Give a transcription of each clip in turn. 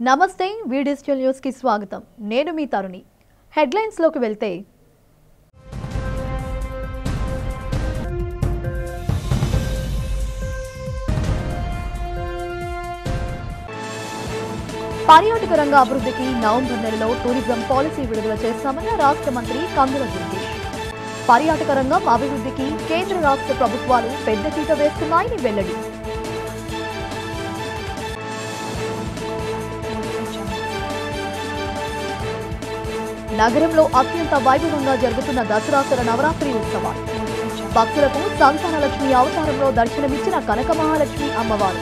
నమస్తే వి digital news కి స్వాగతం నేను మీ తరుణి హెడ్లైన్స్ లోకి వెళ్తే పర్యాటక రంగ అభివృద్ధికి నవంబర్ నెలలో టూరిజం పాలసీ విడుదల చేస్తామన్న రాష్ట్ర మంత్రి కందుల దుర్గేష్ పర్యాటక రంగం అభివృద్ధికి కేంద్ర రాష్ట్ర ప్రభుత్వాలు పెద్ద పీట వేస్తున్నాయని వెల్లడి నగరంలో అత్యంత వైభవంగా జరుగుతున్న దసరాసుర నవరాత్రి ఉత్సవాలు భక్తులకు సంతాన లక్ష్మి అవతారంలో దర్శనమిచ్చిన కనక మహాలక్ష్మి అమ్మవారు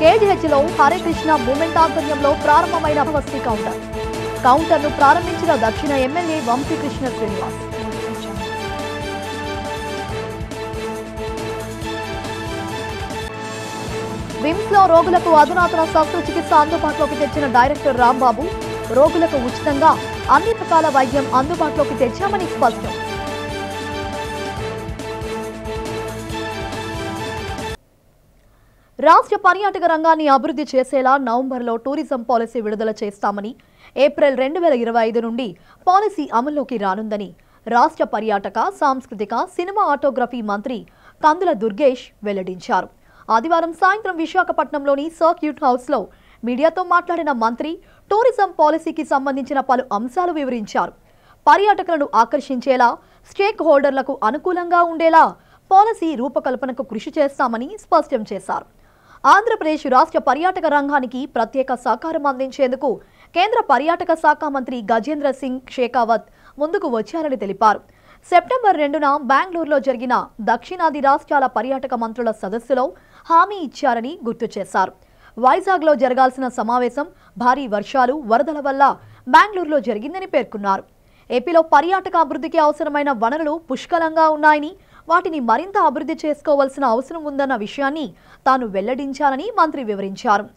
కేజీహెచ్లో హరే కృష్ణ మూమెంట్ ఆధ్వర్యంలో ప్రారంభమైన వస్తీ కౌంటర్ను ప్రారంభించిన దక్షిణ ఎమ్మెల్యే వంశీకృష్ణ శ్రీనివాస్ విమ్స్ లో రోగులకు అధునాతన శస్త్రచికిత్స అందుబాటులోకి తెచ్చిన డైరెక్టర్ రాంబాబు రోగులకు ఉచితంగా అన్ని రకాల వైద్యం అందుబాటులోకి తెచ్చామని స్పష్టం రాష్ట్ర పర్యాటక రంగాన్ని అభివృద్ధి చేసేలా నవంబర్లో టూరిజం పాలసీ విడుదల చేస్తామని ఏప్రిల్ 2025 నుండి పాలసీ అమల్లోకి రానుందని రాష్ట్ర పర్యాటక సాంస్కృతిక సినిమా ఆటోగ్రఫీ మంత్రి కందుల దుర్గేష్ వెల్లడించారు ఆదివారం సాయంత్రం విశాఖపట్నంలోని సర్క్యూట్ హౌస్లో మీడియాతో మాట్లాడిన మంత్రి టూరిజం పాలసీకి సంబంధించిన పలు అంశాలు వివరించారు పర్యాటకులను ఆకర్షించేలా స్టేక్ హోల్డర్లకు అనుకూలంగా ఉండేలా పాలసీ రూపకల్పనకు కృషి చేస్తామని స్పష్టం చేశారు ఆంధ్రప్రదేశ్ రాష్ట్ర పర్యాటక రంగానికి ప్రత్యేక సహకారం అందించేందుకు కేంద్ర పర్యాటక శాఖ మంత్రి గజేంద్ర సింగ్ షెకావత్ ముందుకు వచ్చారని తెలిపారు సెప్టెంబర్ 2న బెంగళూరులో జరిగిన దక్షిణాది రాష్ట్రాల పర్యాటక మంత్రుల సదస్సులో హామీ ఇచ్చారని గుర్తు చేశారు వైజాగ్లో జరగాల్సిన సమావేశం భారీ వర్షాలు వరదల వల్ల బెంగళూరులో జరిగిందని పేర్కొన్నారు ఏపీలో పర్యాటక అభివృద్ధికి అవసరమైన వనరులు పుష్కలంగా ఉన్నాయని వాటిని మరింత అభివృద్ధి చేసుకోవాల్సిన అవసరం ఉందన్న విషయాన్ని తాను వెల్లడించారని మంత్రి వివరించారు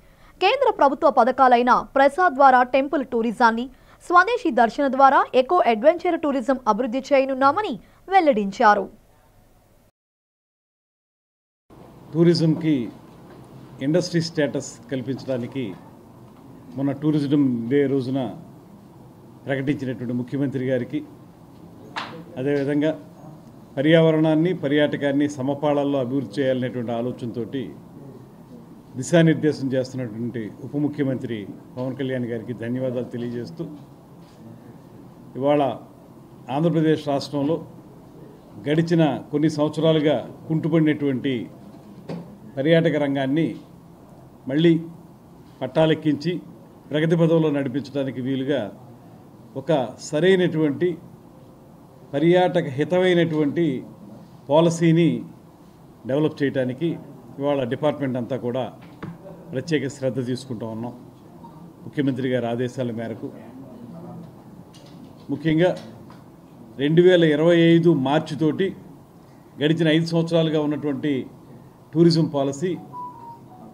కేంద్ర ప్రభుత్వ పథకాలైన ప్రసాద్ ద్వారా టెంపుల్ టూరిజాన్ని స్వదేశీ దర్శన ద్వారా ఎకో అడ్వెంచర్ టూరిజం అభివృద్ధి చేయనున్నామని వెల్లడించారు టూరిజంకి ఇండస్ట్రీ స్టేటస్ కల్పించడానికి మొన్న టూరిజం డే రోజున ప్రకటించినటువంటి ముఖ్యమంత్రి గారికి అదేవిధంగా పర్యావరణాన్ని పర్యాటకాన్ని సమపాళల్లో అభివృద్ధి చేయాలనేటువంటి ఆలోచనతో దిశానిర్దేశం చేస్తున్నటువంటి ఉప ముఖ్యమంత్రి పవన్ కళ్యాణ్ గారికి ధన్యవాదాలు తెలియజేస్తూ ఇవాళ ఆంధ్రప్రదేశ్ రాష్ట్రంలో గడిచిన కొన్ని సంవత్సరాలుగా కుంటుపడినటువంటి పర్యాటక రంగాన్ని మళ్ళీ పట్టాలెక్కించి ప్రగతి పదంలో నడిపించడానికి వీలుగా ఒక సరైనటువంటి పర్యాటక హితమైనటువంటి పాలసీని డెవలప్ చేయడానికి ఇవాళ డిపార్ట్మెంట్ అంతా కూడా ప్రత్యేక శ్రద్ధ తీసుకుంటూ ఉన్నాం ముఖ్యమంత్రి గారి ఆదేశాల మేరకు ముఖ్యంగా 2025 మార్చి తోటి గడిచిన 5 సంవత్సరాలుగా ఉన్నటువంటి టూరిజం పాలసీ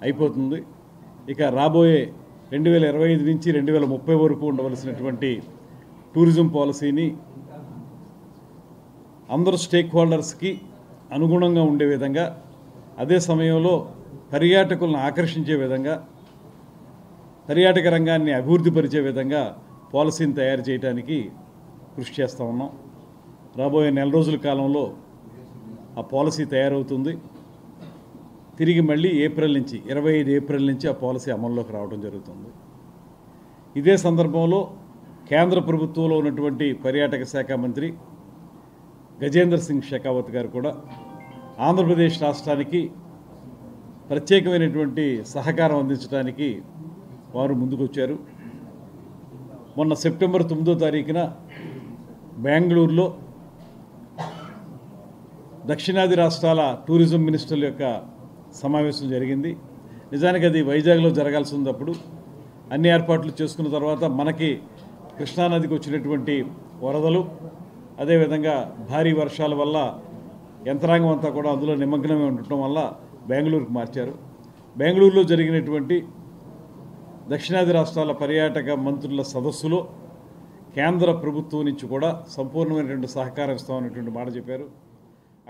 అయిపోతుంది ఇక రాబోయే 2025 నుంచి 2030 వరకు ఉండవలసినటువంటి టూరిజం పాలసీని అందరూ స్టేక్ హోల్డర్స్కి అనుగుణంగా ఉండే విధంగా అదే సమయంలో పర్యాటకులను ఆకర్షించే విధంగా పర్యాటక రంగాన్ని అభివృద్ధి పరిచే విధంగా పాలసీని తయారు చేయడానికి కృషి చేస్తూ ఉన్నాం రాబోయే నెల రోజుల కాలంలో ఆ పాలసీ తయారవుతుంది తిరిగి మళ్ళీ ఏప్రిల్ నుంచి 25 ఏప్రిల్ నుంచి ఆ పాలసీ అమల్లోకి రావడం జరుగుతుంది ఇదే సందర్భంలో కేంద్ర ప్రభుత్వంలో ఉన్నటువంటి పర్యాటక శాఖ మంత్రి గజేంద్ర సింగ్ షెకావత్ గారు కూడా ఆంధ్రప్రదేశ్ రాష్ట్రానికి ప్రత్యేకమైనటువంటి సహకారం అందించడానికి వారు ముందుకొచ్చారు మొన్న సెప్టెంబర్ 9వ తారీఖున బెంగళూరులో దక్షిణాది రాష్ట్రాల టూరిజం మినిస్టర్ల యొక్క సమావేశం జరిగింది నిజానికి అది వైజాగ్లో జరగాల్సి ఉన్నప్పుడు అన్ని ఏర్పాట్లు చేసుకున్న తర్వాత మనకి కృష్ణానదికి వచ్చినటువంటి వరదలు అదేవిధంగా భారీ వర్షాల వల్ల యంత్రాంగం అంతా కూడా అందులో నిమగ్నమై ఉండటం వల్ల బెంగళూరుకు మార్చారు బెంగళూరులో జరిగినటువంటి దక్షిణాది రాష్ట్రాల పర్యాటక మంత్రుల సదస్సులో కేంద్ర ప్రభుత్వం నుంచి కూడా సంపూర్ణమైనటువంటి సహకారం ఇస్తామనేటువంటి మాట చెప్పారు.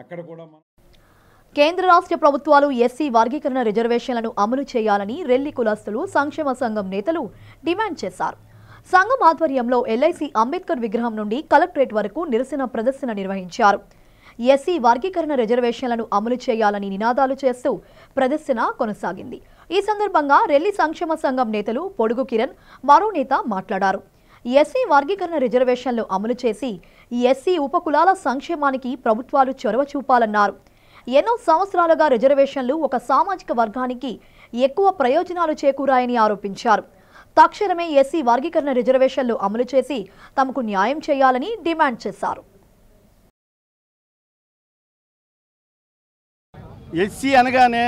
అక్కడ కూడా కేంద్ర రాష్ట్ర ప్రభుత్వాలు ఎస్సీ వర్గీకరణ రిజర్వేషన్లను అమలు చేయాలని రెల్లి కులస్తులు సంక్షేమ సంఘం నేతలు డిమాండ్ చేశారు. సంఘం ఆధ్వర్యంలో ఎల్ఐసి అంబేద్కర్ విగ్రహం నుండి కలెక్టరేట్ వరకు నిరసన ప్రదర్శన నిర్వహించారు. ఎస్సీ వర్గీకరణ రిజర్వేషన్లను అమలు చేయాలని నినాదాలు చేస్తూ ప్రదర్శన కొనసాగింది. ఈ సందర్భంగా రెల్లి సంక్షేమ సంఘం నేతలు పొడుగు కిరణ్, మరో నేత మాట్లాడారు. ఎస్సీ వర్గీకరణ రిజర్వేషన్లు అమలు చేసి ఎస్సీ ఉపకులాల సంక్షేమానికి ప్రభుత్వాలు చొరవ చూపాలన్నారు. ఎన్నో సంవత్సరాలుగా రిజర్వేషన్లు ఒక సామాజిక వర్గానికి ఎక్కువ ప్రయోజనాలు చేకూరాయని ఆరోపించారు. తక్షణమే ఎస్సీ వర్గీకరణ రిజర్వేషన్లు అమలు చేసి తమకు న్యాయం చేయాలని డిమాండ్ చేశారు. ఎస్సీ అనగానే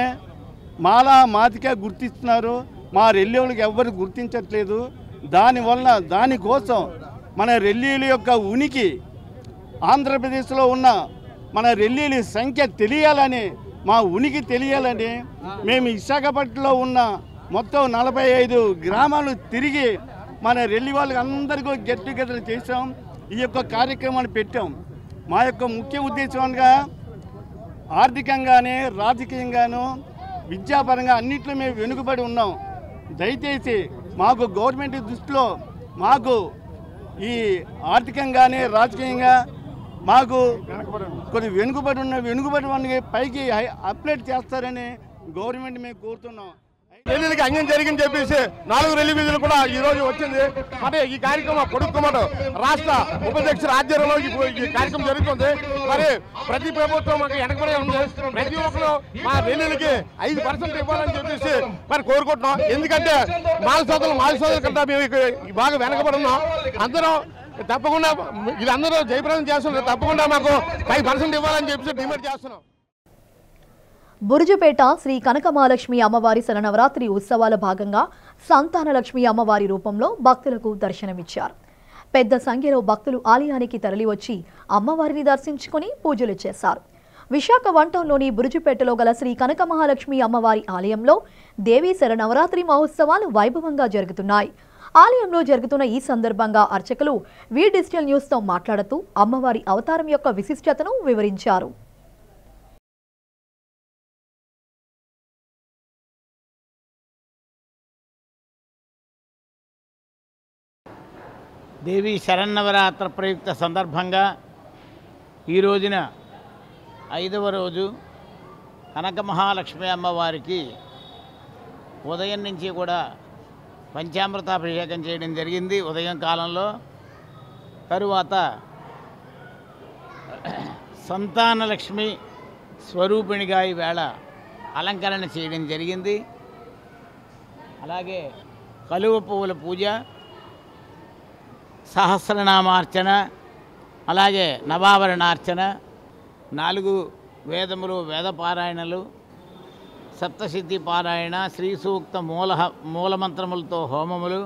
మాలా మాతిగా గుర్తిస్తున్నారు, మా రెల్లీలకు ఎవ్వరు గుర్తించట్లేదు. దానికోసం మన రెల్లీల యొక్క ఉనికి, ఆంధ్రప్రదేశ్లో ఉన్న మన రెల్లీల సంఖ్య తెలియాలని, మా ఉనికి తెలియాలని మేము విశాఖపట్నంలో ఉన్న మొత్తం 45 గ్రామాలు తిరిగి మన రెల్లి వాళ్ళకి అందరికీ గెట్ టుగెదర్ చేసాం. ఈ యొక్క కార్యక్రమాన్ని పెట్టాం. మా యొక్క ముఖ్య ఉద్దేశం అనగా ఆర్థికంగానే, రాజకీయంగాను, విద్యాపరంగా అన్నింటిలో మేము వెనుకబడి ఉన్నాం. దయచేసి మాకు గవర్నమెంట్ దృష్టిలో మాకు ఈ ఆర్థికంగానే, రాజకీయంగా మాకు కొన్ని వెనుకబడి వాడికి పైకి అప్డేట్ చేస్తారని గవర్నమెంట్ మేము కోరుతున్నాం. రెల్లీలకి అన్యాయం జరిగిందని చెప్పేసి 4 రెల్లి వీధులు కూడా ఈ రోజు వచ్చింది. మరి ఈ కార్యక్రమం పొడుక్కుమట రాష్ట్ర ఉపాధ్యక్షుల ఆధ్వర్యంలో ఈ కార్యక్రమం జరుగుతుంది. మరి ప్రతి ప్రభుత్వం మాకు వెనకబడి ఉంది. ప్రతి ఒక్కరు మా రెల్లీలకి 5% ఇవ్వాలని చెప్పేసి మరి కోరుకుంటున్నాం. ఎందుకంటే మాల సోదరుల కంటే మేము బాగా వెనకబడి ఉన్నాం. అందరం తప్పకుండా వీళ్ళందరూ జయప్రదం చేస్తున్నారు. తప్పకుండా మాకు 5% ఇవ్వాలని చెప్పేసి డిమాండ్ చేస్తున్నాం. బురుజుపేట శ్రీ కనకమహాలక్ష్మి అమ్మవారి శరన్నవరాత్రి ఉత్సవాల భాగంగా సంతానలక్ష్మి అమ్మవారి రూపంలో భక్తులకు దర్శనమిచ్చారు. పెద్ద సంఖ్యలో భక్తులు ఆలయానికి తరలివచ్చి అమ్మవారిని దర్శించుకుని పూజలు చేశారు. విశాఖ వంటంలోని బురుజుపేటలో గల శ్రీ కనకమహాలక్ష్మి అమ్మవారి ఆలయంలో దేవీ శరన్నవరాత్రి మహోత్సవాలు వైభవంగా జరుగుతున్నాయి. ఆలయంలో జరుగుతున్న ఈ సందర్భంగా అర్చకులు వి డిజిటల్ న్యూస్తో మాట్లాడుతూ అమ్మవారి అవతారం యొక్క విశిష్టతను వివరించారు. దేవీ శరన్నవరాత్ర ప్రయుక్త సందర్భంగా ఈ రోజున 5వ రోజు కనక మహాలక్ష్మి అమ్మవారికి ఉదయం నుంచి కూడా పంచామృతాభిషేకం చేయడం జరిగింది ఉదయం కాలంలో. తరువాత సంతానలక్ష్మి స్వరూపిణిగా ఈవేళ అలంకరణ చేయడం జరిగింది. అలాగే కలువ పువ్వుల పూజ, సహస్రనామార్చన, అలాగే నవావరణార్చన, 4 వేదములు, వేదపారాయణలు, సప్తసిద్ధి పారాయణ, శ్రీ సూక్త మూలమంత్రములతో హోమములు,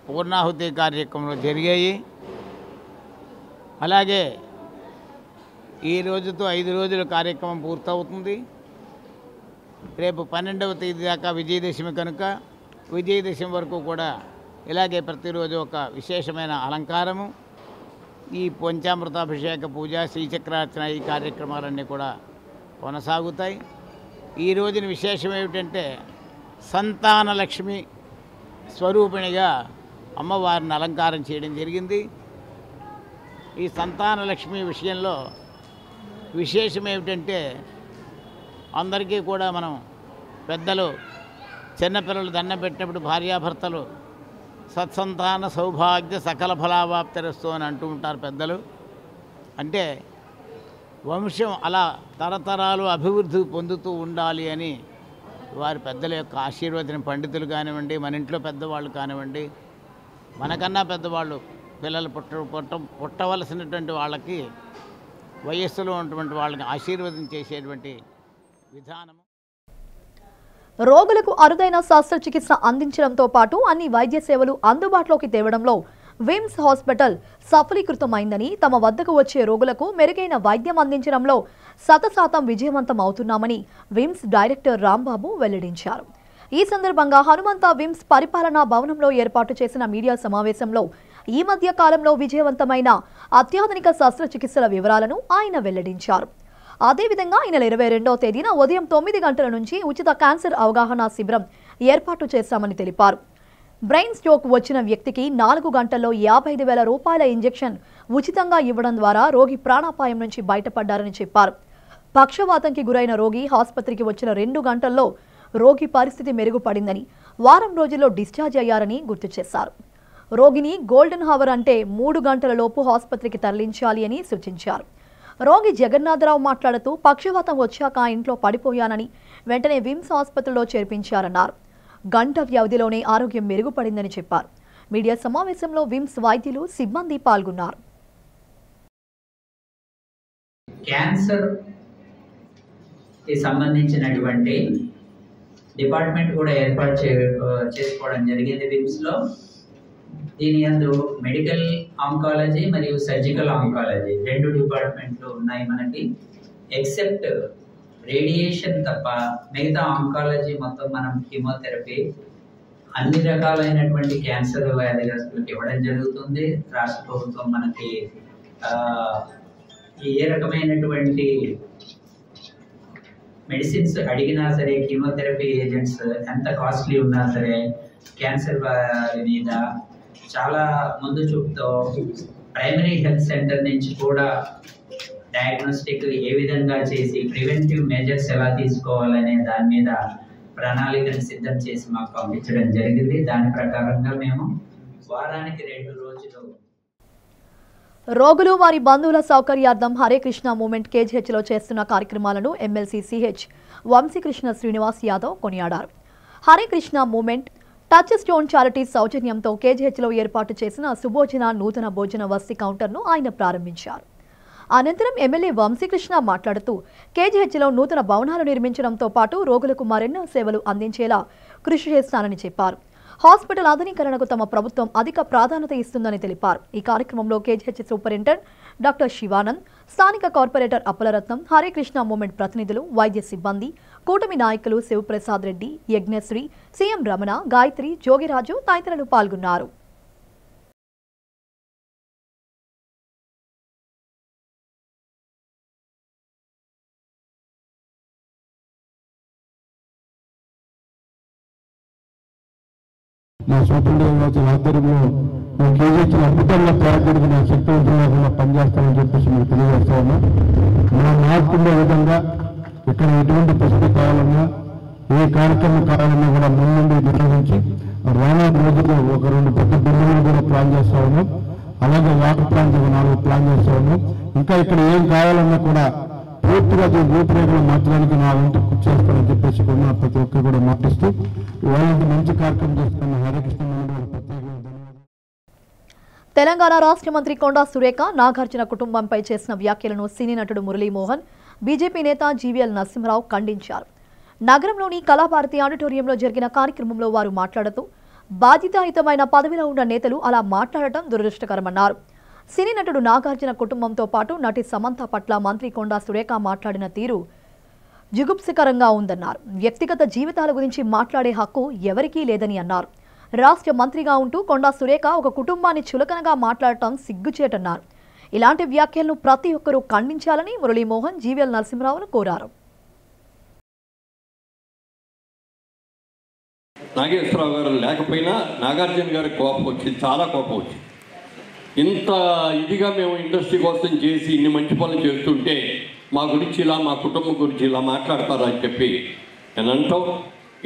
పూర్ణాహుతి కార్యక్రమాలు జరిగాయి. అలాగే ఈ రోజుతో 5 రోజుల కార్యక్రమం పూర్తవుతుంది. రేపు 12వ తేదీ దాకా విజయదశమి కనుక విజయదశమి వరకు కూడా ఇలాగే ప్రతిరోజు ఒక విశేషమైన అలంకారము, ఈ పంచామృతాభిషేక పూజ, శ్రీచక్రార్చన, ఈ కార్యక్రమాలన్నీ కూడా కొనసాగుతాయి. ఈ రోజున విశేషం ఏమిటంటే సంతానలక్ష్మి స్వరూపిణిగా అమ్మవారిని అలంకారం చేయడం జరిగింది. ఈ సంతానలక్ష్మి విషయంలో విశేషం ఏమిటంటే అందరికీ కూడా మనం పెద్దలు చిన్నపిల్లలు దండం పెట్టినప్పుడు భార్యాభర్తలు సత్సంతాన సౌభాగ్య సకల ఫలావాప్తిరస్తు అని అంటూ ఉంటారు పెద్దలు. అంటే వంశం అలా తరతరాలు అభివృద్ధి పొందుతూ ఉండాలి అని వారి పెద్దల యొక్క ఆశీర్వచనం. పండితులు కానివ్వండి, మన ఇంట్లో పెద్దవాళ్ళు కానివ్వండి, మనకన్నా పెద్దవాళ్ళు పిల్లలు పుట్టవలసినటువంటి వాళ్ళకి, వయస్సులో ఉన్నటువంటి వాళ్ళకి ఆశీర్వదం చేసేటువంటి విధానము. రోగులకు అరుదైన శస్త్రచికిత్స అందించడంతో పాటు అన్ని వైద్య సేవలు అందుబాటులోకి తేవడంలో విమ్స్ హాస్పిటల్ సఫలీకృతమైందని, తమ వద్దకు వచ్చే రోగులకు మెరుగైన వైద్యం అందించడంలో 100% విజయవంతం అవుతున్నామని విమ్స్ డైరెక్టర్ రాంబాబు వెల్లడించారు. ఈ సందర్భంగా హనుమంత విమ్స్ పరిపాలనా భవనంలో ఏర్పాటు చేసిన మీడియా సమావేశంలో ఈ మధ్య కాలంలో విజయవంతమైన అత్యాధునిక శస్త్రచికిత్సల వివరాలను ఆయన వెల్లడించారు. అదేవిధంగా ఈ నెల 22వ తేదీన ఉదయం 9 గంటల నుంచి ఉచిత క్యాన్సర్ అవగాహన శిబిరం ఏర్పాటు చేశామని తెలిపారు. బ్రెయిన్ స్ట్రోక్ వచ్చిన వ్యక్తికి 4 గంటల్లో 55,000 రూపాయల ఇంజెక్షన్ ఉచితంగా ఇవ్వడం ద్వారా రోగి ప్రాణాపాయం నుంచి బయటపడ్డారని చెప్పారు. పక్షవాతంకి గురైన రోగి ఆసుపత్రికి వచ్చిన 2 గంటల్లో రోగి పరిస్థితి మెరుగుపడిందని, వారం రోజుల్లో డిశ్చార్జ్ అయ్యారని గుర్తు చేశారు. రోగిని గోల్డెన్ హవర్ అంటే 3 గంటల లోపు ఆసుపత్రికి తరలించాలి అని సూచించారు. రోగి జగన్నాథరావు మాట్లాడుతూ పక్షవాతం వచ్చాక ఇంట్లో పడిపోయానని వెంటనే విమ్స్ ఆసుపత్రిలో చేర్పించారన్నారు. గంట వ్యవధిలోనే ఆరోగ్యం మెరుగుపడిందని చెప్పారు. మీడియా సమావేశంలో విమ్స్ వైద్యులు, సిబ్బంది పాల్గొన్నారు. క్యాన్సర్ కి సంబంధించినటువంటి డిపార్ట్మెంట్ కూడా ఏర్పాటు చేసుకోవడం జరిగింది విమ్స్ లో. దీని యందు మెడికల్ ఆంకాలజీ మరియు సర్జికల్ ఆంకాలజీ 2 డిపార్ట్మెంట్లు ఉన్నాయి మనకి. ఎక్సెప్ట్ రేడియేషన్ తప్ప మిగతా ఆంకాలజీ మొత్తం మనం కీమోథెరపీ అన్ని రకాలైనటువంటి క్యాన్సర్ వ్యాధిగ్రస్తులకు ఇవ్వడం జరుగుతుంది. రాష్ట్ర ప్రభుత్వం మనకి ఏ రకమైనటువంటి మెడిసిన్స్ అడిగినా సరే, కీమోథెరపీ ఏజెంట్స్ ఎంత కాస్ట్లీ ఉన్నా సరే, క్యాన్సర్ వారి మీద చాలా ముందు చూపుతో ప్రైమరీ హెల్త్ సెంటర్ నుంచి కూడా డయాగ్నోస్టిక్ ఏ విధంగా చేసి ప్రివెంటివ్ మెజర్స్ ఎలా తీసుకోవాలనే దాని మీద ప్రణాళికను సిద్ధం చేసి మాకు పంపించడం జరిగింది. దాని ప్రకారంగా మేము వారానికి 2 రోజులు రోగులు వారి బంధువుల సౌకర్యార్థం హరే కృష్ణ మూవ్మెంట్ కేజీహెచ్లో చేస్తున్న కార్యక్రమాలను ఎమ్మెల్సీ సిహెచ్ వంశీకృష్ణ శ్రీనివాస్ యాదవ్ కొనియాడారు. Hare Krishna movement touch stone charity సౌజన్యంతో కేజీహెచ్లో ఏర్పాటు చేసిన సుభోజన నూతన భోజన వసతి కౌంటర్ను ఆయన ప్రారంభించారు. అనంతరం ఎమ్మెల్యే వంశీకృష్ణ మాట్లాడుతూ కేజీహెచ్లో నూతన భవనాలు నిర్మించడంతో పాటు రోగులకు మరెన్నో సేవలు అందించేలా కృషి చేస్తానని చెప్పారు. హాస్పిటల్ ఆధునీకరణకు తమ ప్రభుత్వం అధిక ప్రాధాన్యత ఇస్తుందని తెలిపారు. ఈ కార్యక్రమంలో కేజీహెచ్ సూపరింటెండెంట్ డాక్టర్ శివానంద్, స్థానిక కార్పొరేటర్ అప్పలరత్నం, హరే కృష్ణ మూవ్మెంట్ ప్రతినిధులు, వైద్య సిబ్బంది, కూటమి నాయకులు శివప్రసాద్ రెడ్డి, యజ్ఞశ్రీ, సీఎం రమణ, గాయత్రి, జోగిరాజు తదితరులు పాల్గొన్నారు. మా సూపరింటెండెంట్ ఆధ్వర్యంలో మా కేజీహెచ్ అద్భుతంగా తయారు నా శక్తివంతంగా పనిచేస్తామని చెప్పేసి మేము తెలియజేస్తా ఉన్నాం. మా మార్పుండే విధంగా ఇక్కడ ఎటువంటి ప్రశ్న కావాలన్నా, ఏ కార్యక్రమం కావాలన్నా కూడా ముందుండి నిర్వహించి రానున్న రోజుల్లో ఒక 2 పెద్ద బిల్డింగ్లు కూడా ప్లాన్ చేస్తా ఉన్నాం. అలాగే వాటర్ ప్లాంట్ 4 ప్లాన్ చేస్తా ఉన్నాం. ఇంకా ఇక్కడ ఏం కావాలన్నా కూడా పూర్తిగా రూపురేఖలు మార్చడానికి నా వంతు కృషి చేస్తానని చెప్పేసి కూడా ప్రతి ఒక్కరు కూడా మాటిస్తూ వాళ్ళకి మంచి కార్యక్రమం చేస్తున్న హరికృష్ణ తెలంగాణ రాష్ట్ర మంత్రి కొండా సురేఖ నాగార్జున కుటుంబంపై చేసిన వ్యాఖ్యలను సినీ నటుడు మురళీమోహన్, బీజేపీ నేత జీవీఎల్ నరసింహరావు ఖండించారు. నగరంలోని కళాభారతి ఆడిటోరియంలో జరిగిన కార్యక్రమంలో వారు మాట్లాడుతూ బాధ్యతాయుతమైన పదవిలో ఉన్న నేతలు అలా మాట్లాడటం దురదృష్టకరమన్నారు. సినీ నటుడు నాగార్జున కుటుంబంతో పాటు నటి సమంత పట్ల మంత్రి కొండా సురేఖ మాట్లాడిన తీరు జుగుప్సకరంగా ఉందన్నారు. వ్యక్తిగత జీవితాల గురించి మాట్లాడే హక్కు ఎవరికీ లేదని అన్నారు. రాష్ట్ర మంత్రిగా ఉంటూ కొండా సురేఖ ఒక కుటుంబాన్ని చులకనగా మాట్లాడటం సిగ్గుచేటన్నారు. ఇలాంటి వ్యాఖ్యలను ప్రతి ఒక్కరూ ఖండించాలని మురళీమోహన్, జీవీఎల్ నరసింహరావును కోరారు. నాగేశ్వరరావు గారు లేకపోయినా నాగార్జున గారికి కోపం వచ్చింది, చాలా కోపం వచ్చింది. ఇంత ఇదిగా మేము ఇండస్ట్రీ కోసం చేసి ఇన్ని మంచి పనులు చేస్తుంటే మా గురించి ఇలా, మా కుటుంబం గురించి ఇలా మాట్లాడతారా అని చెప్పి నేను అంటాం.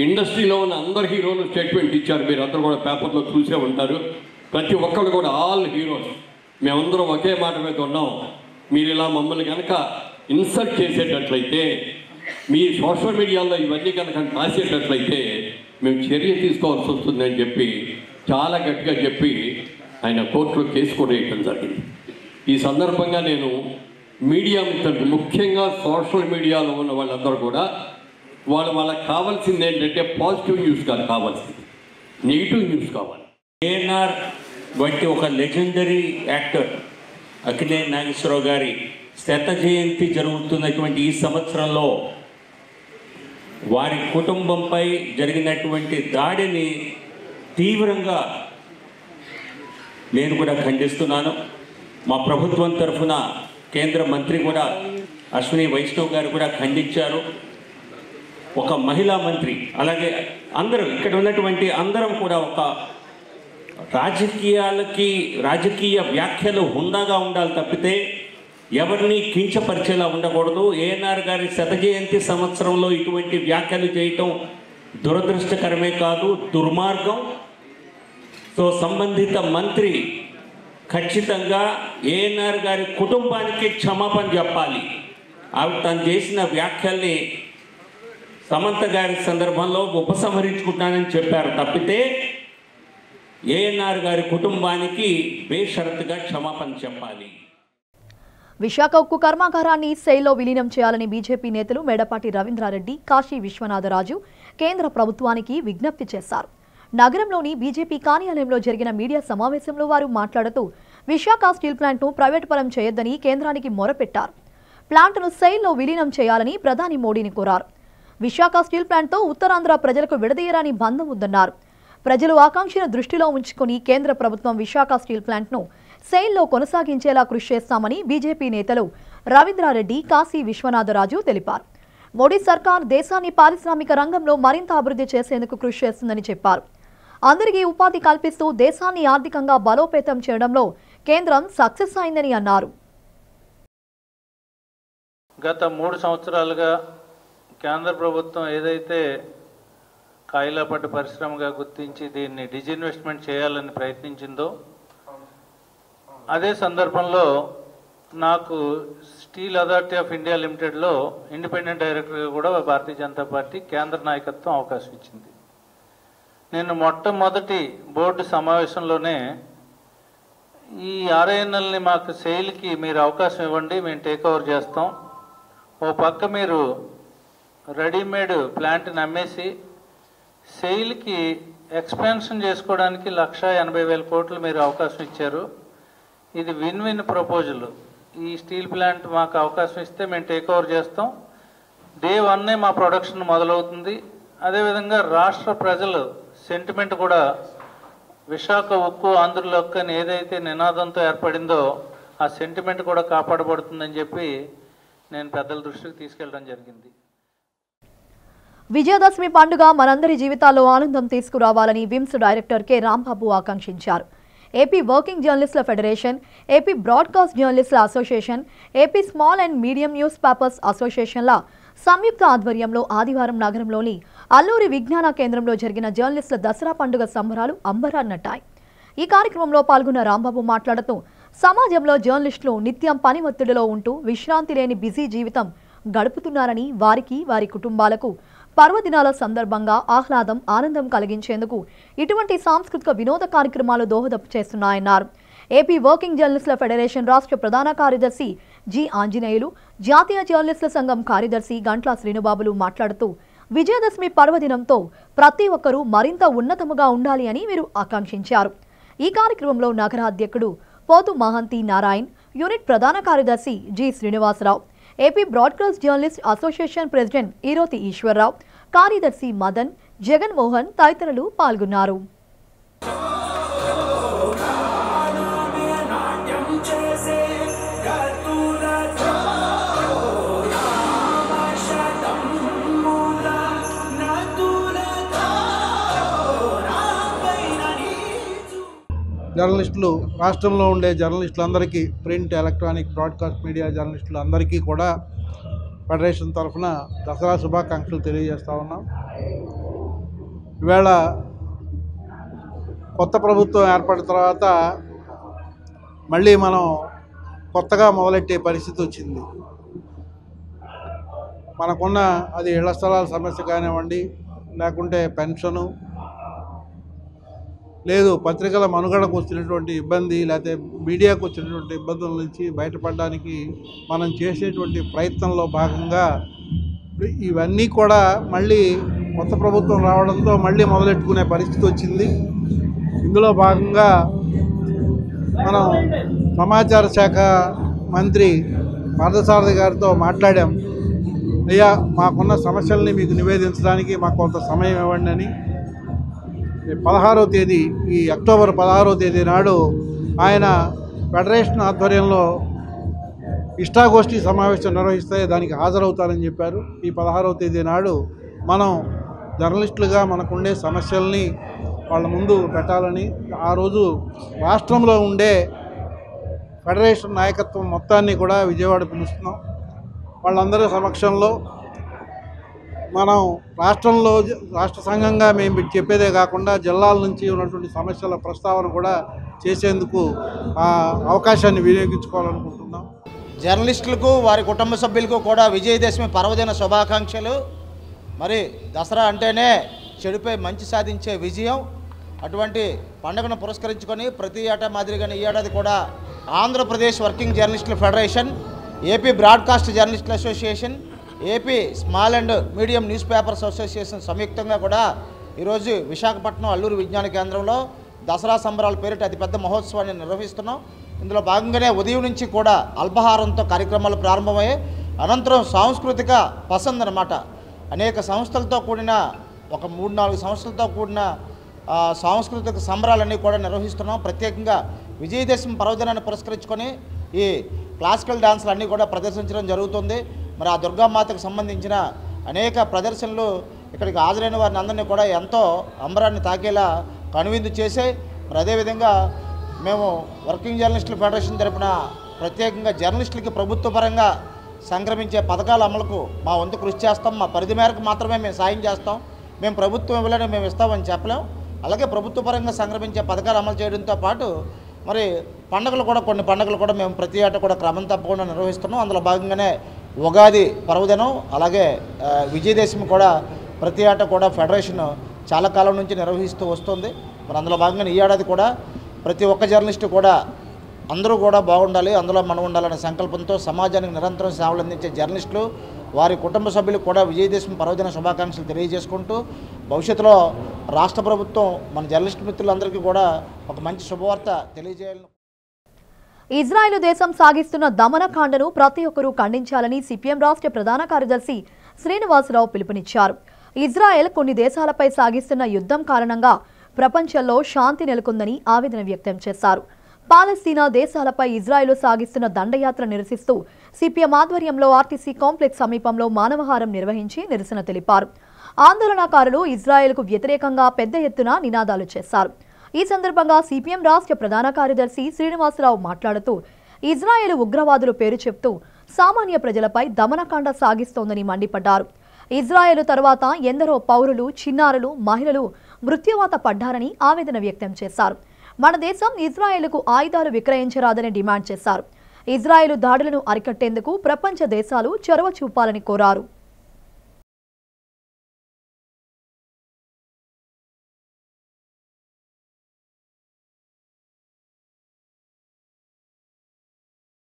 ఇండస్ట్రీలో ఉన్న అందరు హీరోలు స్టేట్మెంట్ ఇచ్చారు. మీరు అందరూ కూడా పేపర్లో చూసే ఉంటారు. ప్రతి ఒక్కరు కూడా ఆల్ హీరోస్ మేమందరం ఒకే మాట మీద ఉన్నాం. మీరు ఇలా మమ్మల్ని కనుక ఇన్సల్ట్ చేసేటట్లయితే, మీ సోషల్ మీడియాలో ఇవన్నీ కనుక రాసేటట్లయితే మేము చర్య తీసుకోవాల్సి వస్తుందని చెప్పి చాలా గట్టిగా చెప్పి ఆయన కోర్టులో కేసు కూడా వేయడం జరిగింది. ఈ సందర్భంగా నేను మీడియా మిత్రులు, ముఖ్యంగా సోషల్ మీడియాలో ఉన్న వాళ్ళందరూ కూడా వాళ్ళకి కావాల్సింది ఏంటంటే పాజిటివ్ న్యూస్ కాదు కావాల్సింది, నెగిటివ్ న్యూస్ కావాలి. ఏఎన్ఆర్ వంటి ఒక లెజెండరీ యాక్టర్ అక్కినేని నాగేశ్వరరావు గారి శత జయంతి జరుగుతున్నటువంటి ఈ సంవత్సరంలో వారి కుటుంబంపై జరిగినటువంటి దాడిని తీవ్రంగా నేను కూడా ఖండిస్తున్నాను. మా ప్రభుత్వం తరఫున కేంద్ర మంత్రి కూడా అశ్విని వైష్ణవ్ గారు కూడా ఖండించారు. ఒక మహిళా మంత్రి అలాగే అందరూ ఇక్కడ ఉన్నటువంటి అందరం కూడా ఒక రాజకీయ వ్యాఖ్యలు హుందాగా ఉండాలి తప్పితే ఎవరిని కించపరిచేలా ఉండకూడదు. ఏఎన్ఆర్ గారి 100వ జయంతి సంవత్సరంలో ఇటువంటి వ్యాఖ్యలు చేయటం దురదృష్టకరమే కాదు, దుర్మార్గం. సో సంబంధిత మంత్రి ఖచ్చితంగా ఏఎన్ఆర్ గారి కుటుంబానికి క్షమాపణ చెప్పాలి. ఆవిడ తను చేసిన వ్యాఖ్యల్ని సమంత గారి సందర్భంలో ఉపసంహరించుకుంటానని చెప్పారు తప్పితే ఏఎన్ఆర్ గారి కుటుంబానికి బేషరతుగా క్షమాపణ చెప్పాలి. విశాఖ ఉక్కు కర్మాగారాన్ని సెయిల్లో విలీనం చేయాలని బీజేపీ నేతలు మేడపాటి రవీంద్రారెడ్డి, కాశీ విశ్వనాథరాజు కేంద్ర ప్రభుత్వానికి విజ్ఞప్తి చేశారు. నగరంలోని బీజేపీ కార్యాలయంలో జరిగిన మీడియా సమావేశంలో వారు మాట్లాడుతూ విశాఖ స్టీల్ ప్లాంట్ను ప్రైవేటు పరం చేయొద్దని కేంద్రానికి మొరపెట్టారు. ప్లాంట్ను సెయిల్లో విలీనం చేయాలని ప్రధాని మోడీని కోరారు. విశాఖ స్టీల్ ప్లాంట్తో ఉత్తరాంధ్ర ప్రజలకు విడదీయరాని బంధం ఉందన్నారు. ప్రజలు ఆకాంక్షను దృష్టిలో ఉంచుకుని కేంద్ర ప్రభుత్వం విశాఖ స్టీల్ ప్లాంట్ను సెయిల్లో కొనసాగించేలా కృషి చేస్తామని బీజేపీ నేతలు రవీంద్రారెడ్డి, కాశీ విశ్వనాథరాజు తెలిపారు. మోడీ సర్కార్ దేశాన్ని పారిశ్రామిక రంగంలో మరింత అభివృద్ధి చేసేందుకు కృషి చేస్తుందని చెప్పారు. అందరికీ ఉపాధి కల్పిస్తూ దేశాన్ని ఆర్థికంగా బలోపేతం చేయడంలో కేంద్రం సక్సెస్ అయిందని అన్నారు. గత 3 సంవత్సరాలుగా కేంద్ర ప్రభుత్వం ఏదైతే కాయిలాపట్టు పరిశ్రమగా గుర్తించి దీన్ని డిజిన్వెస్ట్మెంట్ చేయాలని ప్రయత్నించిందో అదే సందర్భంలో నాకు స్టీల్ అథారిటీ ఆఫ్ ఇండియా లిమిటెడ్లో ఇండిపెండెంట్ డైరెక్టర్గా కూడా భారతీయ జనతా పార్టీ కేంద్ర నాయకత్వం అవకాశం ఇచ్చింది. నేను మొట్టమొదటి బోర్డు సమావేశంలోనే ఈ ఆర్ఐఎన్ఎల్ని మాకు సేల్కి మీరు అవకాశం ఇవ్వండి, మేము టేక్ ఓవర్ చేస్తాం. ఓ పక్క మీరు రెడీమేడ్ ప్లాంట్ని అమ్మేసి సేల్కి ఎక్స్పాన్షన్ చేసుకోవడానికి 1,80,000 కోట్లు మీరు అవకాశం ఇచ్చారు. ఇది విన్ విన్ ప్రపోజల్. ఈ స్టీల్ ప్లాంట్ మాకు అవకాశం ఇస్తే మేము టేక్ ఓవర్ చేస్తాం. డే 1 మా ప్రొడక్షన్ మొదలవుతుంది. అదేవిధంగా రాష్ట్ర ప్రజలు సెంటిమెంట్ కూడా విశాఖ ఉక్కు ఆంధ్రుల హక్కు అని ఏదైతే నినాదంతో ఏర్పడిందో ఆ సెంటిమెంట్ కూడా కాపాడబడుతుందని చెప్పి నేను పెద్దల దృష్టికి తీసుకెళ్ళడం జరిగింది. విజయదశమి పండుగ మనందరి జీవితాల్లో ఆనందం తీసుకురావాలని విమ్స్ డైరెక్టర్ కె రాంబాబు ఆకాంక్షించారు. ఏపీ వర్కింగ్ జర్నలిస్టుల ఫెడరేషన్, ఏపీ బ్రాడ్కాస్ట్ జర్నలిస్టుల association, AP small and medium news papers అసోసియేషన్ల సంయుక్త ఆధ్వర్యంలో ఆదివారం నగరంలోని అల్లూరి విజ్ఞాన కేంద్రంలో జరిగిన జర్నలిస్టుల దసరా పండుగ సంబరాలు అంబరాన్నట్టాయి. ఈ కార్యక్రమంలో పాల్గొన్న రాంబాబు మాట్లాడుతూ సమాజంలో జర్నలిస్టులు నిత్యం పని ఒత్తిడిలో ఉంటూ విశ్రాంతి లేని బిజీ జీవితం గడుపుతున్నారని, వారికి వారి కుటుంబాలకు పర్వదినాల సందర్భంగా ఆహ్లాదం, ఆనందం కలిగించేందుకు ఇటువంటి సాంస్కృతిక వినోద కార్యక్రమాలు దోహదం చేస్తున్నాయన్నారు. ఏపీ వర్కింగ్ జర్నలిస్టుల ఫెడరేషన్ రాష్ట్ర ప్రధాన కార్యదర్శి జి ఆంజనేయులు, జాతీయ జర్నలిస్టుల సంఘం కార్యదర్శి గంట్ల శ్రీనుబాబులు మాట్లాడుతూ విజయదశమి పర్వదినంతో ప్రతి ఒక్కరూ మరింత ఉన్నతముగా ఉండాలి అని వీరు ఆకాంక్షించారు. ఈ కార్యక్రమంలో నగర అధ్యక్షుడు పోతు మహంతి నారాయణ్, యూనిట్ ప్రధాన కార్యదర్శి G Srinivasarao, AP broadcast journalist association president Eroti Eswar Rao, కార్యదర్శి మదన్, జగన్మోహన్ తదితరులు పాల్గొన్నారు. జర్నలిస్టులు, రాష్ట్రంలో ఉండే జర్నలిస్టులందరికీ, ప్రింట్, ఎలక్ట్రానిక్, బ్రాడ్కాస్ట్ మీడియా జర్నలిస్టులు అందరికీ కూడా ఫెడరేషన్ తరఫున దసరా శుభాకాంక్షలు తెలియజేస్తూ ఉన్నాం. ఈవేళ కొత్త ప్రభుత్వం ఏర్పడిన తర్వాత మళ్ళీ మనం కొత్తగా మొదలెట్టే పరిస్థితి వచ్చింది. మనకున్న అది ఇళ్ల స్థలాల సమస్య కానివ్వండి, లేకుంటే పెన్షను, లేదు పత్రికల మనుగడకు వచ్చినటువంటి ఇబ్బంది, లేకపోతే మీడియాకు వచ్చినటువంటి ఇబ్బందుల నుంచి బయటపడడానికి మనం చేసేటువంటి ప్రయత్నంలో భాగంగా ఇవన్నీ కూడా మళ్ళీ కొత్త ప్రభుత్వం రావడంతో మళ్ళీ మొదలెట్టుకునే పరిస్థితి వచ్చింది. ఇందులో భాగంగా మనం సమాచార శాఖ మంత్రి పార్థసారథి గారితో మాట్లాడాం. అయ్యా, మాకున్న సమస్యల్ని మీకు నివేదించడానికి మాకు కొంత సమయం ఇవ్వండి అని. 16వ తేదీ, ఈ అక్టోబర్ 16వ తేదీ నాడు ఆయన ఫెడరేషన్ ఆధ్వర్యంలో ఇష్టాగోష్ఠి సమావేశం నిర్వహిస్తే దానికి హాజరవుతారని చెప్పారు. ఈ 16వ తేదీ నాడు మనం జర్నలిస్టులుగా మనకుండే సమస్యల్ని వాళ్ళ ముందు పెట్టాలని, ఆ రోజు రాష్ట్రంలో ఉండే ఫెడరేషన్ నాయకత్వం మొత్తాన్ని కూడా విజయవాడ పిలుస్తున్నాం. వాళ్ళందరి సమక్షంలో మనం రాష్ట్ర సంఘంగా మేము చెప్పేదే కాకుండా జిల్లాల నుంచి ఉన్నటువంటి సమస్యల ప్రస్తావన కూడా చేసేందుకు ఆ అవకాశాన్ని వినియోగించుకోవాలనుకుంటున్నాం. జర్నలిస్టులకు వారి కుటుంబ సభ్యులకు కూడా విజయదశమి పర్వదిన శుభాకాంక్షలు. మరి దసరా అంటేనే చెడుపై మంచి సాధించే విజయం. అటువంటి పండుగను పురస్కరించుకొని ప్రతి ఏటా మాదిరిగానే ఈ ఏడాది కూడా ఆంధ్రప్రదేశ్ వర్కింగ్ జర్నలిస్టుల ఫెడరేషన్, ఏపీ బ్రాడ్కాస్ట్ జర్నలిస్టుల association, AP small and medium news papers association సంయుక్తంగా కూడా ఈరోజు విశాఖపట్నం అల్లూరు విజ్ఞాన కేంద్రంలో దసరా సంబరాల పేరిట అతిపెద్ద మహోత్సవాన్ని నిర్వహిస్తున్నాం. ఇందులో భాగంగానే ఉదయం నుంచి కూడా అల్పాహారంతో కార్యక్రమాలు ప్రారంభమయ్యాయి. అనంతరం సాంస్కృతిక పసంద్ అన్నమాట. అనేక సంస్థలతో కూడిన ఒక 3-4 సంస్థలతో కూడిన సాంస్కృతిక సంబరాలన్నీ కూడా నిర్వహిస్తున్నాం. ప్రత్యేకంగా విజయదశమి పర్వదినాన్ని పురస్కరించుకొని ఈ క్లాసికల్ డాన్సులు అన్నీ కూడా ప్రదర్శించడం జరుగుతుంది. మరి ఆ దుర్గామాతకు సంబంధించిన అనేక ప్రదర్శనలు ఇక్కడికి హాజరైన వారిని అందరినీ కూడా ఎంతో అంబరాన్ని తాకేలా కనువిందు చేసే. మరి అదేవిధంగా మేము వర్కింగ్ జర్నలిస్టుల ఫెడరేషన్ తరపున ప్రత్యేకంగా జర్నలిస్టులకి ప్రభుత్వ పరంగా సంక్రమించే పథకాల అమలుకు మా వంతు కృషి చేస్తాం. మా పరిధి మేరకు మాత్రమే మేము సాయం చేస్తాం. మేము ప్రభుత్వం ఇవ్వాలని మేము ఇస్తామని చెప్పలేం. అలాగే ప్రభుత్వ పరంగా సంక్రమించే పథకాలు అమలు చేయడంతో పాటు మరి కొన్ని పండుగలు కూడా మేము ప్రతి ఏటా కూడా క్రమం తప్పకుండా నిర్వహిస్తున్నాం. అందులో భాగంగానే ఉగాది పర్వదినం అలాగే విజయదశమి కూడా ప్రతి ఏటా కూడా ఫెడరేషన్ చాలా కాలం నుంచి నిర్వహిస్తూ వస్తుంది. మరి అందులో భాగంగానే ఈ ఏడాది కూడా ప్రతి ఒక్క జర్నలిస్టు కూడా అందరూ కూడా బాగుండాలి, అందులో మనం ఉండాలనే సంకల్పంతో సమాజానికి నిరంతరం సేవలు అందించే జర్నలిస్టులు వారి కుటుంబ సభ్యులకు కూడా విజయదశమి పర్వదిన శుభాకాంక్షలు తెలియజేసుకుంటూ భవిష్యత్తులో రాష్ట్ర ప్రభుత్వం మన జర్నలిస్టు మిత్రులందరికీ కూడా ఒక మంచి శుభవార్త తెలియజేయాలని. ఇజ్రాయెల్ దేశం సాగిస్తున్న దమనకాండను ప్రతి ఒక్కరూ ఖండించాలని సిపిఎం రాష్ట్ర ప్రధాన కార్యదర్శి శ్రీనివాసరావు పిలుపునిచ్చారు. ఇజ్రాయెల్ కొన్ని దేశాలపై సాగిస్తున్న యుద్ధం కారణంగా ప్రపంచంలో శాంతి నెలకొందని ఆవేదన వ్యక్తం చేశారు. పాలస్తీనా దేశాలపై ఇజ్రాయెల్ సాగిస్తున్న దండయాత్ర నిరసిస్తూ సిపిఎం ఆధ్వర్యంలో ఆర్టీసీ కాంప్లెక్స్ సమీపంలో మానవహారం నిర్వహించి నిరసన తెలిపారు. ఆందోళనకారులు ఇజ్రాయెల్కు వ్యతిరేకంగా పెద్ద ఎత్తున నినాదాలు చేశారు. ఈ సందర్భంగా సిపిఎం రాష్ట్ర ప్రధాన కార్యదర్శి శ్రీనివాసరావు మాట్లాడుతూ ఇజ్రాయెల్ ఉగ్రవాదులు పేరు చెప్తూ సామాన్య ప్రజలపై దమనకాండ సాగిస్తోందని మండిపడ్డారు. ఇజ్రాయెల్ తర్వాత ఎందరో పౌరులు, చిన్నారులు, మహిళలు మృత్యువాత పడ్డారని ఆవేదన వ్యక్తం చేశారు. మన దేశం ఇజ్రాయెల్కు ఆయుధాలు విక్రయించరాదని డిమాండ్ చేశారు. ఇజ్రాయెల్ దాడులను అరికట్టేందుకు ప్రపంచ దేశాలు చొరవ చూపాలని కోరారు.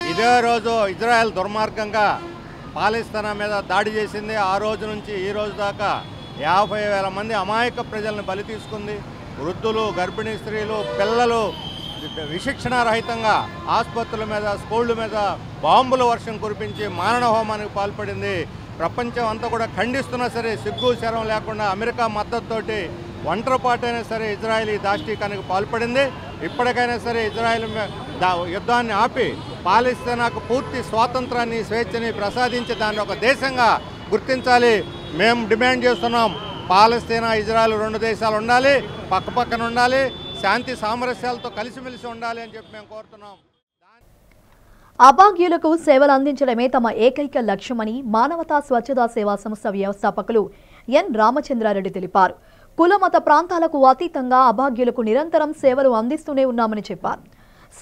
ఇదే రోజు ఇజ్రాయెల్ దుర్మార్గంగా పాలస్తీనా మీద దాడి చేసింది. ఆ రోజు నుంచి ఈ రోజు దాకా 50,000 మంది అమాయక ప్రజలను బలి తీసుకుంది. వృద్ధులు, గర్భిణీ స్త్రీలు, పిల్లలు విశిక్షణారహితంగా ఆసుపత్రుల మీద, స్కూళ్ళ మీద బాంబుల వర్షం కురిపించి మారణ హోమానికి పాల్పడింది. ప్రపంచం అంతా కూడా ఖండిస్తున్నా సరే సిగ్గు శరం లేకుండా అమెరికా మద్దతుతోటి ఒంటరిపాటైనా సరే ఇజ్రాయెల్ ఈ దాష్టీకానికి పాల్పడింది. ఇప్పటికైనా సరే ఇజ్రాయెల్ యుద్ధాన్ని ఆపి పాలస్తీనాకు పూర్తి స్వాతంత్రాన్ని, స్వేచ్ఛని ప్రసాదించి దాన్ని ఒక దేశంగా గుర్తించాలి. మేము డిమాండ్ చేస్తున్నాం. పాలస్తీనా, ఇజ్రాయెల్ 2 దేశాలు ఉండాలి, పక్కపక్కన ఉండాలి, శాంతి సామరస్యాలతో కలిసిమెలిసి ఉండాలి అని చెప్పి మేము కోరుతున్నాం. అభాగ్యులకు సేవలు అందించడమే తమ ఏకైక లక్ష్యమని మానవతా స్వచ్ఛతా సేవా సంస్థ వ్యవస్థాపకులు ఎన్ రామచంద్రారెడ్డి తెలిపారు. కుల మత ప్రాంతాలకు అతీతంగా అభాగ్యులకు నిరంతరం సేవలు అందిస్తూనే ఉన్నామని చెప్పారు.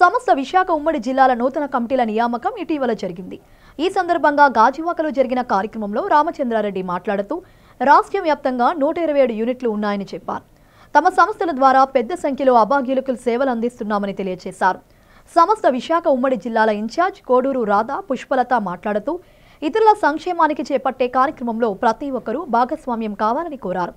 సంస్థ విశాఖ ఉమ్మడి జిల్లాల నూతన కమిటీల నియామకం ఇటీవల జరిగింది. ఈ సందర్భంగా గాజువాకలో జరిగిన కార్యక్రమంలో రామచంద్రారెడ్డి మాట్లాడుతూ రాష్ట్ర వ్యాప్తంగా 127 యూనిట్లు ఉన్నాయని చెప్పారు. తమ సంస్థల ద్వారా పెద్ద సంఖ్యలో అభాగ్యులకు సేవలు అందిస్తున్నామని తెలియజేశారు. సంస్థ విశాఖ ఉమ్మడి జిల్లాల ఇన్ఛార్జ్ కోడూరు రాధా పుష్పలత మాట్లాడుతూ ఇతరుల సంక్షేమానికి చేపట్టే కార్యక్రమంలో ప్రతి ఒక్కరూ భాగస్వామ్యం కావాలని కోరారు.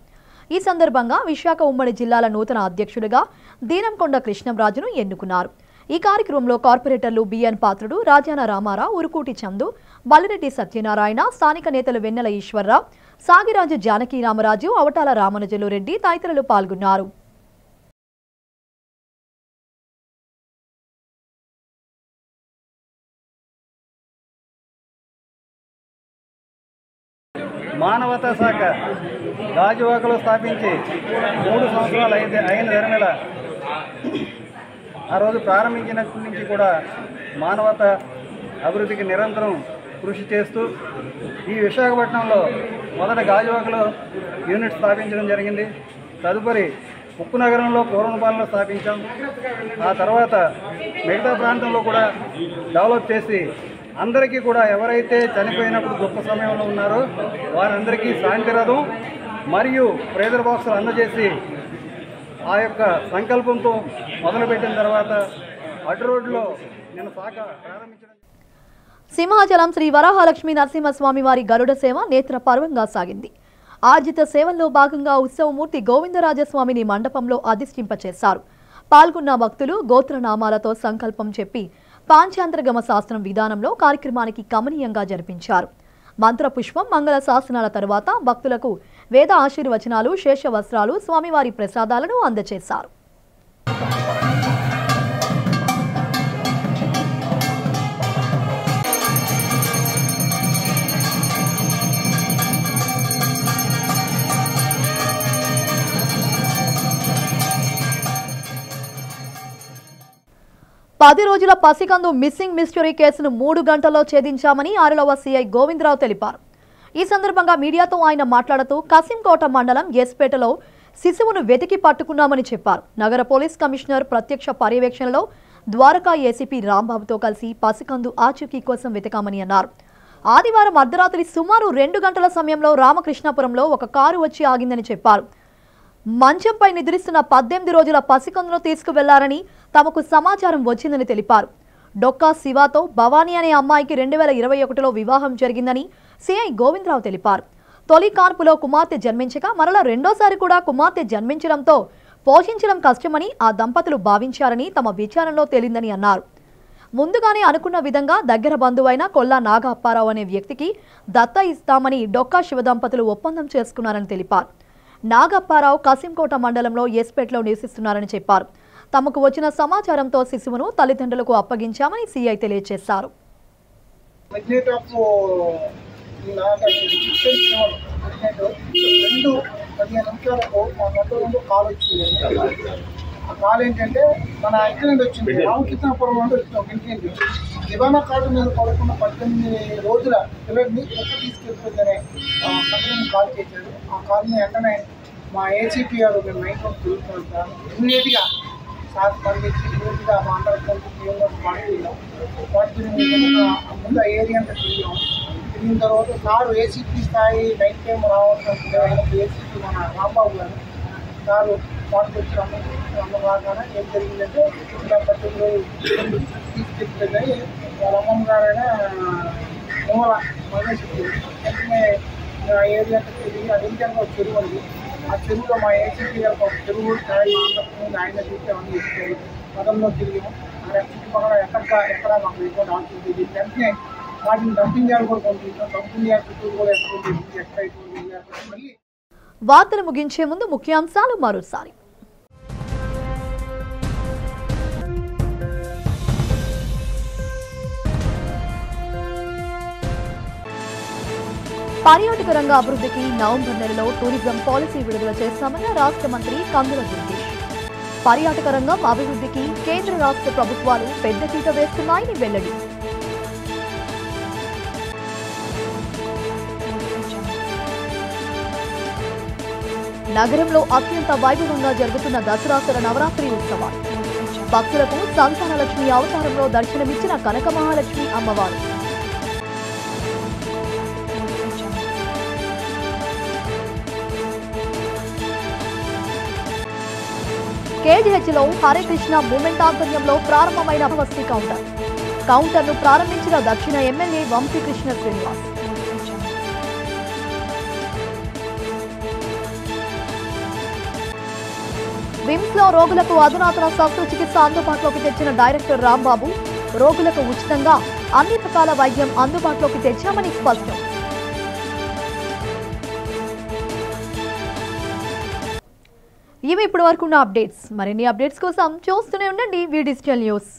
ఈ సందర్భంగా విశాఖ ఉమ్మడి జిల్లాల నూతన అధ్యక్షుడిగా దీనంకొండ కృష్ణంరాజును ఎన్నుకున్నారు. ఈ కార్యక్రమంలో కార్పొరేటర్లు బిఎన్ పాత్రుడు, రాజాన రామారావు, ఉరుకూటి చందు, బల్లిరెడ్డి సత్యనారాయణ, స్థానిక నేతలు వెన్నెల ఈశ్వర్రావు, సాగిరాజు జానకి రామరాజు, అవటాల రామనుజులు రెడ్డి తదితరులు పాల్గొన్నారు. మానవతా శాఖ గాజువాకలో స్థాపించి 3 సంవత్సరాలు అయిన ధర్మేళ ఆ రోజు ప్రారంభించినప్పటి నుంచి కూడా మానవత అభివృద్ధికి నిరంతరం కృషి చేస్తూ ఈ విశాఖపట్నంలో మొదట గాజువాకలో యూనిట్ స్థాపించడం జరిగింది. తదుపరి ఉప్పు నగరంలో పూర్వపాలనలో స్థాపించాం. ఆ తర్వాత మిగతా ప్రాంతంలో కూడా డెవలప్ చేసి అందరికీ కూడా ఎవరైతే చనిపోయినప్పుడు దుఃఖ సమయంలో ఉన్నారో వారందరికీ శాంతి రథం మరియు ప్రేదర్ బాక్సులు అందజేసి ఆ యొక్క సంకల్పంతో మొదలుపెట్టిన తర్వాత అటు రోడ్లో నేను శాఖ ప్రారంభించడం. సింహాచలం శ్రీ వరాహలక్ష్మీ నరసింహస్వామి వారి గరుడ సేవ నేత్ర పర్వంగా సాగింది. ఆర్జిత సేవల్లో భాగంగా ఉత్సవమూర్తి గోవిందరాజస్వామిని మండపంలో అధిష్ఠింపచేశారు. పాల్గొన్న భక్తులు గోత్రనామాలతో సంకల్పం చెప్పి పాంచాంతరగమ శాస్త్రం విధానంలో కార్యక్రమానికి కమనీయంగా జరిపించారు. మంత్రపుష్పం మంగళ శాసనాల తరువాత భక్తులకు వేద ఆశీర్వచనాలు శేష వస్త్రాలు స్వామివారి ప్రసాదాలను అందజేశారు. పది రోజుల పసికందు మిస్సింగ్ మిస్టరీ కేసును 3 గంటల్లో ఛేదించామని 6వ సిఐ గోవిందరావు తెలిపారు. ఈ సందర్భంగా మీడియాతో ఆయన మాట్లాడుతూ కసింకోట మండలం ఎస్పేటలో శిశువును వెతికి పట్టుకున్నామని చెప్పారు. నగర పోలీస్ కమిషనర్ ప్రత్యక్ష పర్యవేక్షణలో ద్వారకా ఏసీపీ రాంబాబుతో కలిసి పసికందు ఆచూకీ కోసం వెతకామని అన్నారు. ఆదివారం అర్ధరాత్రి సుమారు 2 గంటల సమయంలో రామకృష్ణాపురంలో ఒక కారు వచ్చి ఆగిందని చెప్పారు. మంచంపై నిద్రిస్తున్న 18 రోజుల పసికందును తీసుకువెళ్లారని తమకు సమాచారం వచ్చిందని తెలిపారు. డొక్కా శివాతో భవానీ అనే అమ్మాయికి 2021లో వివాహం జరిగిందని సిఐ గోవిందరావు తెలిపారు. తొలి కాన్పులో కుమార్తె జన్మించగా మరలా రెండోసారి కూడా కుమార్తె జన్మించడంతో పోషించడం కష్టమని ఆ దంపతులు భావించారని తమ విచారణలో తేలిందని అన్నారు. ముందుగానే అనుకున్న విధంగా దగ్గర బంధువైన కొల్లా నాగ అప్పారావు అనే వ్యక్తికి దత్త ఇస్తామని డొక్కా శివ దంపతులు ఒప్పందం చేసుకున్నారని తెలిపారు. నాగప్పారావు కసింకోట మండలంలో ఎస్పేట్లో నివసిస్తున్నారని చెప్పారు. తమకు వచ్చిన సమాచారంతో శిశువును తల్లిదండ్రులకు అప్పగించామని సీఐ తెలియజేశారు. కాల్ ఏంటంటే మన యాక్సిడెంట్ వచ్చింది రామకృష్ణాపురం నుండి వచ్చినాం ఇంటికి దివానా కార్డు మీద పడుకున్న 18 రోజుల పిల్లల్ని తీసుకెళ్ళిపోతారే కంపెనీ కాల్ చేశారు. ఆ కాల్ని వెంటనే మా ఏసీపీ గారు మేము నైట్ వరకు తిరుగుతున్నాం. ఇమీడియట్గా సార్ పండించి ఇమీడియట్గా మా అందరం ముందు ఆ ఏరియా అంతా తిరిగిన తర్వాత సార్ ఏసీపీ స్థాయి నైట్ టైం రావడం ఏసీపీ మన రాంబాబు గారు సారు పాటుకొచ్చి అమ్మగానే ఏం జరిగిందంటే ఇలా 18 రోజులు తీసుకెళ్ళిపోయి వాళ్ళ అమ్మమ్మ గారైనా మూల మహేష్ వెంటనే ఆ ఏరియా తిరిగి అదేవిధంగా ఒక చెరువు ఉంది. ఆ చెరువులో మా ఏసీపీ గారు ఒక చెరువు ఆయన చూసామని చెప్పారు. పదంలో తిరిగాము. ఆ చుట్టుపక్కల ఎక్కడ మాకు రిపోర్ట్ అవుతుంది. వెంటనే వాటిని డంపింగ్ యార్డ్ కూడా పంపించాం. డంపింగ్ యార్డ్ చుట్టూ కూడా ఎక్కడ మళ్ళీ వార్తలు ముగించే ముందు ముఖ్యాంశాలు మరోసారి. పర్యాటక రంగ అభివృద్ధికి నవంబర్ నెలలో టూరిజం పాలసీ విడుదల చేస్తామన్న రాష్ట్ర మంత్రి కందుల దుర్గేష్. పర్యాటక రంగం అభివృద్ధికి కేంద్ర రాష్ట్ర ప్రభుత్వాలు పెద్ద పీట వేస్తున్నాయని వెల్లడి. నగరంలో అత్యంత వైభవంగా జరుగుతున్న దసరాసుర నవరాత్రి ఉత్సవాలు. భక్తులకు సంతానలక్ష్మి అవతారంలో దర్శనమిచ్చిన కనక మహాలక్ష్మి అమ్మవారు. కేజీహెచ్లో హరే కృష్ణ మూమెంట్ ఆధ్వర్యంలో ప్రారంభమైన వస్తీ కౌంటర్ను ప్రారంభించిన దక్షిణ ఎమ్మెల్యే వంశీకృష్ణ శ్రీనివాస్. విమ్స్ లో రోగులకు అధునాతన శస్త్రచికిత్స అందుబాటులోకి తెచ్చిన డైరెక్టర్ రాంబాబు, రోగులకు ఉచితంగా అన్ని రకాల వైద్యం అందుబాటులోకి తెచ్చామని స్పష్టం. ఇవి ఇప్పటి వరకు ఉన్న అప్డేట్స్. మరిన్ని అప్డేట్స్ కోసం చూస్తూనే ఉండండి వి డిజిటల్ న్యూస్.